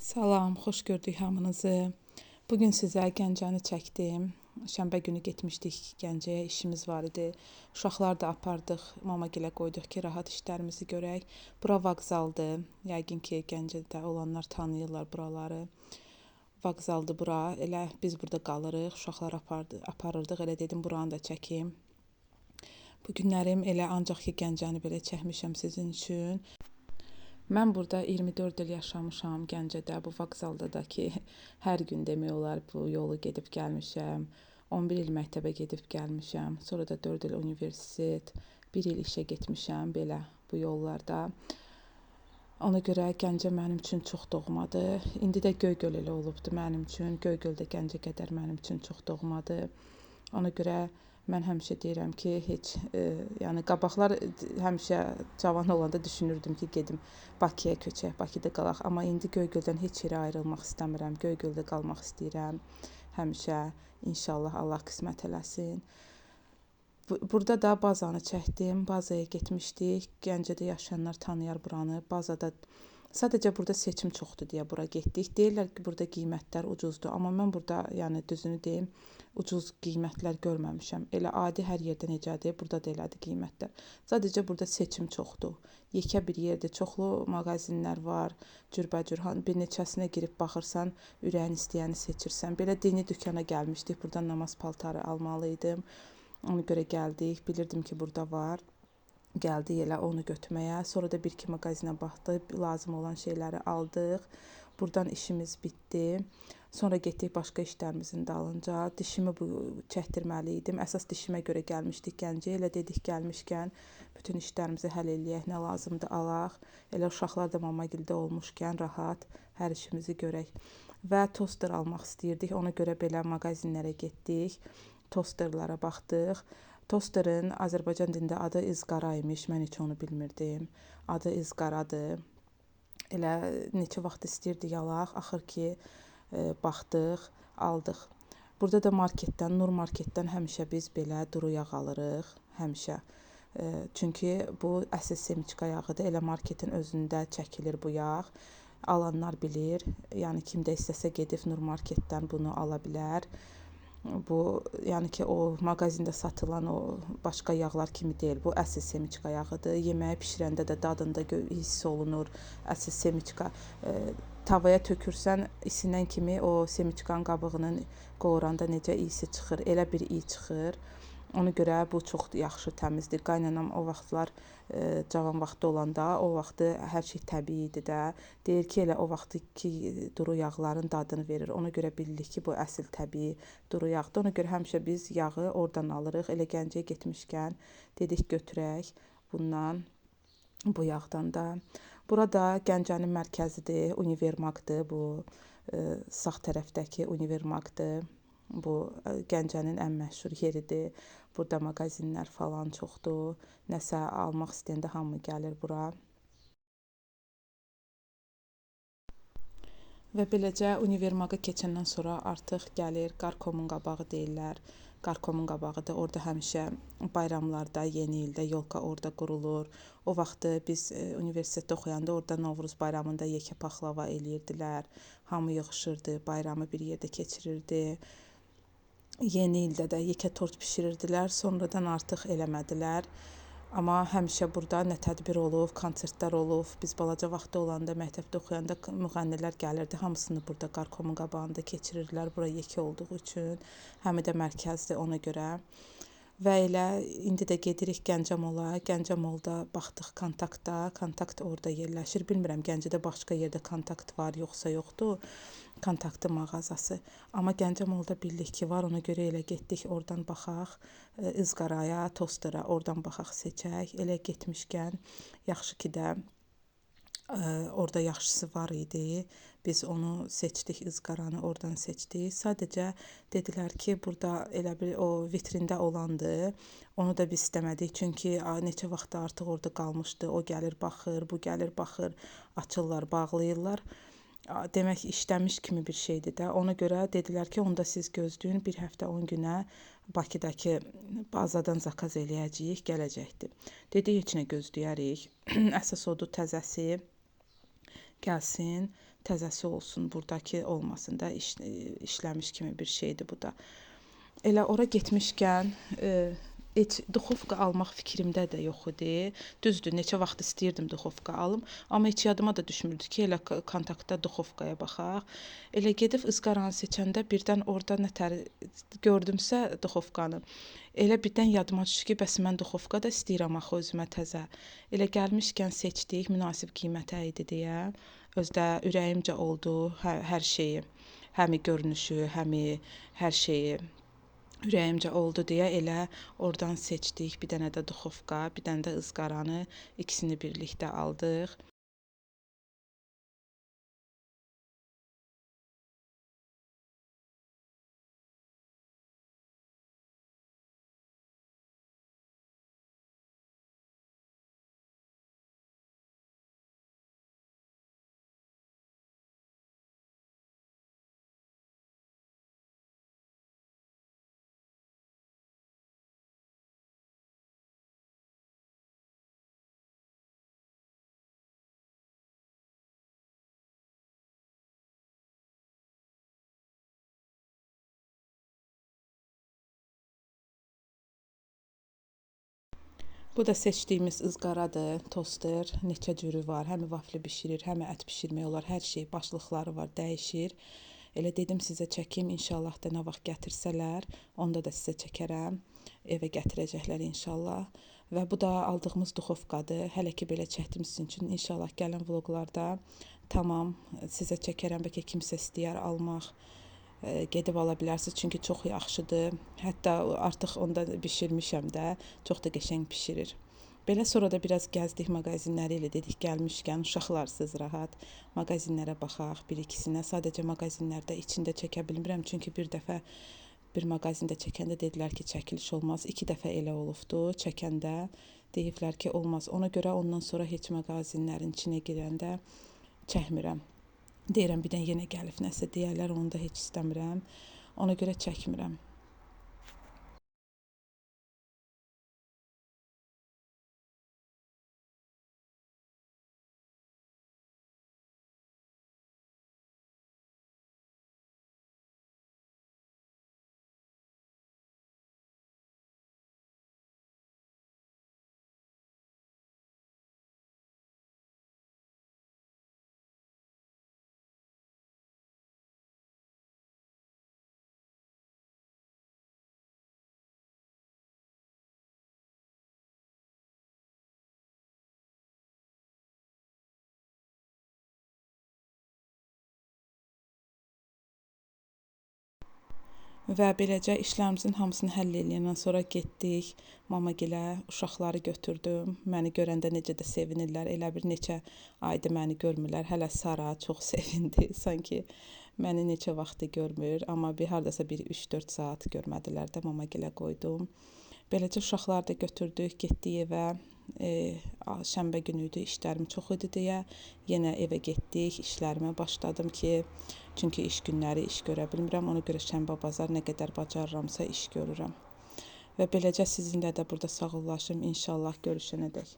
Salam, xoş gördük hamınızı. Bugün sizə Gəncəni çəkdim. Şənbə günü getmişdik Gəncəyə, işimiz var idi. Uşaqları da apardıq, mamagilə qoyduq ki, rahat işlərimizi görək. Bura vağzaldır. Yəqin ki, Gəncədə olanlar tanıyırlar buraları. Vağzaldır bura. Elə biz burada qalırıq. Uşaqları aparırdıq. Elə dedim buranı da çəkim. Bu günlərim elə ancaq ki, Gəncəni belə çəkmişəm sizin üçün. Mən burada 24 il yaşamışam Gəncədə, bu vağzaldakı hər gün demək olar bu yolu gedib gəlmişəm. 11 il məktəbə gedib gəlmişəm. Sonra da 4 il universitet, 1 il işə getmişəm belə bu yollarda. Ona görə Gəncə mənim üçün çox doğmadır. İndi də Göygöl elə olubdu mənim üçün. Göygöl də Gəncə qədər mənim üçün çox doğmadır. Ona görə mən həmişə deyirəm ki, yəni qabaqlar həmişə cavan olanda düşünürdüm ki, gedim Bakıya köçək, Bakıda qalaq. Amma indi Göygöldən heç yerə ayrılmaq istəmirəm. Göygöldə qalmaq istəyirəm. Həmişə inşallah Allah qismət eləsin. Burada da bazanı çəkdim. Bazaya getmişdik. Gəncədə yaşayanlar tanıyar buranı. Bazada sadəcə burada seçim çoxdur deyə bura getdik. Deyirlər ki, burada qiymətlər ucuzdur. Amma mən burada, yəni düzünü deyim, ucuz qiymətlər görməmişəm. Elə adi hər yerdə necədir, burada da elədir qiymətlər. Sadəcə burada seçim çoxdur. Yekə bir yerdə çoxlu mağazinlər var. Cürbəcür bir neçəsinə girib baxırsan, ürəyin istəyəni seçirsən. Belə dini dükana gəlmişdik. Buradan namaz paltarı almalı idim. Ona görə gəldik. Bilirdim ki, burada var. Gəldik elə onu götürməyə. Sonra da bir-iki mağazinə baxdıq. Lazım olan şeyləri aldıq. Buradan işimiz bitdi. Sonra getdik başqa işlərimizin dalınca. Dişimi çəkdirməli idim. Əsas dişimə görə gəlmişdik Gəncəyə. Elə dedik gəlmişkən bütün işlərimizi həll eləyək, nə lazımdır alaq. Elə uşaqlar da mamagildə olmuşkən rahat hər işimizi görək. Və toster almaq istəyirdik. Ona görə belə mağazinlərə getdik. Tosterlara baxdıq. Tosterin Azərbaycan dilində adı ızqara imiş. Mən heç onu bilmirdim. Adı ızqaradır. Elə neçə vaxt istəyirdik alaq. Axır ki, baxdıq, aldıq. Burada da marketdən, Nur marketdən həmişə biz belə duru yağ alırıq. Həmişə. Çünki bu əsl semiçka yağıdır. Elə marketin özündə çəkilir bu yağ. Alanlar bilir. Yəni kim də istəsə gedib Nur marketdən bunu ala bilər. Bu, yəni ki, o mağazində satılan o başqa yağlar kimi deyil. Bu əsl semiçka yağıdır. Yeməyi bişirəndə də dadında hiss olunur. Əsl semiçka. Tavaya tökürsən, isinən kimi o semiçkanın qabığının qoğuranda necə iyisi çıxır, elə bir iyi çıxır. Ona görə bu çox yaxşı, təmizdir. Qaynanam o vaxtlar cavan vaxtı olanda, o vaxtı hər şey təbii idi də. Deyir ki, elə o vaxtı ki, duru yağların dadını verir. Ona görə bilirik ki, bu əsl təbii duru yağdır. Ona görə həmişə biz yağı oradan alırıq. Elə Gəncəyə getmişkən dedik götürək bundan, bu yağdan da. Burada Gəncənin mərkəzidir, Univermaqdır bu. Sağ tərəfdəki Univermaqdır. Bu Gəncənin ən məşhur yeridir. Burada mağazinlər falan çoxdur. Nəsə almaq istəyəndə hamı gəlir bura. Və beləcə Univermaqa keçəndən sonra artıq gəlir Qarkomun qabağı deyirlər. Qarkomun qabağıdır. Orada həmişə bayramlarda, yeni ildə yolka orada qurulur. O vaxtı biz universitetdə oxuyanda orada Novruz bayramında yekə paxlava eləyirdilər. Hamı yığışırdı, bayramı bir yerdə keçirirdi. Yeni ildə də yekə tort bişirirdilər. Sonradan artıq eləmədilər. Amma həmişə burada nə tədbir olub, konsertlər olub. Biz balaca vaxtı olanda, məktəbdə oxuyanda müğənnilər gəlirdi. Hamısını burada Qarkomun qabağında keçirirdilər. Bura yekə olduğu üçün. Həm də mərkəzdir ona görə. Və elə indi də gedirik Gəncə Mola. Gəncə Molda baxdıq Kontaktda. Kontakt orada yerləşir. Bilmirəm Gəncədə başqa yerdə Kontakt var, yoxsa yoxdur. Kontaktı mağazası. Amma Gəncə Molda bildik ki, var. Ona görə elə getdik oradan baxaq. Izqaraya, tostera oradan baxaq, seçək. Elə getmişkən yaxşı ki də orada yaxşısı var idi. Biz onu seçdik, ızqaranı oradan seçdik. Sadəcə dedilər ki, burada elə bir o vitrində olandı. Onu da biz istəmədik. Çünki neçə vaxt artıq orada qalmışdı. O gəlir baxır, bu gəlir baxır. Açırlar, bağlayırlar. Demək işləmiş kimi bir şeydir də. Ona görə dedilər ki, onda siz gözləyin, bir həftə 10 günə Bakıdakı bazadan zakaz eləyəcəyik, gələcəkdir. Dedik, heç nə gözləyərik. Əsas odur təzəsi gəlsin, təzəsi olsun, burdakı olmasın da, işləmiş kimi bir şeydir bu da. Elə ora getmişkən heç duxovka almaq fikrimdə də yox idi. Düzdür, neçə vaxt istəyirdim duxovka alım, amma heç yadıma da düşmürdü ki, elə kontaktda duxovkaya baxaq. Elə gedib ızqaranı seçəndə birdən orada nətər gördümsə duxovkanı. Elə birdən yadıma düşdü ki, bəs mən duxovka da istəyirəm axı özümə təzə. Elə gəlmişkən seçdik, münasib qiymətə idi deyə. Özdə ürəyimcə oldu hər şeyi. Həmi görünüşü, həmi hər şeyi ürəyimcə oldu deyə elə oradan seçdik. Bir dənə də duxovka, bir dənə də ızqaranı, ikisini birlikdə aldıq. Bu da seçdiyimiz ızqaradır, toster. Neçə cürü var. Həm vafli bişirir, həm ət bişirmək olar. Hər şey, başlıqları var, dəyişir. Elə dedim sizə çəkim, inşallah da nə vaxt gətirsələr, onda da sizə çəkərəm. Evə gətirəcəklər inşallah. Və bu da aldığımız duxovkadır. Hələ ki belə çəkdim sizin üçün. İnşallah gələn vloqlarda tamam sizə çəkərəm. Bəlkə kimsə istəyər almaq. Gedib ala bilərsiniz, çünki çox yaxşıdır. Hətta artıq onda bişirmişəm də, çox da qəşəng bişirir. Belə sonra da biraz gəzdik mağazinləri ilə, dedik gəlmişkən uşaqlarsız rahat mağazinlərə baxaq, bir-ikisinə. Sadəcə mağazinlərdə içində çəkə bilmirəm, çünki bir dəfə bir mağazində çəkəndə dedilər ki, çəkiliş olmaz. 2 dəfə elə olubdu, çəkəndə deyiblər ki, olmaz. Ona görə ondan sonra heç mağazinlərin içinə girəndə çəkmirəm. Deyirəm, bir dən yenə gəlib nəsə deyərlər, onu da heç istəmirəm. Ona görə çəkmirəm. Və beləcə işlərimizin hamısını həll eləyəndən sonra getdik mamagilə, uşaqları götürdüm. Məni görəndə necə də sevinirlər. Elə bir neçə aydır məni görmürlər. Hələ Sara çox sevindi. Sanki məni neçə vaxtı görmür, amma bir hardasa bir 3-4 saat görmədilər də mamagilə qoydum. Beləcə uşaqları da götürdük, getdik evə. Şənbə günü idi, işlərim çox idi deyə yenə evə getdik, işlərimə başladım ki, çünki iş günləri iş görə bilmirəm, ona görə şənbə bazar nə qədər bacarıramsa iş görürəm. Və beləcə sizinlə də burada sağollaşım, inşallah görüşənədək.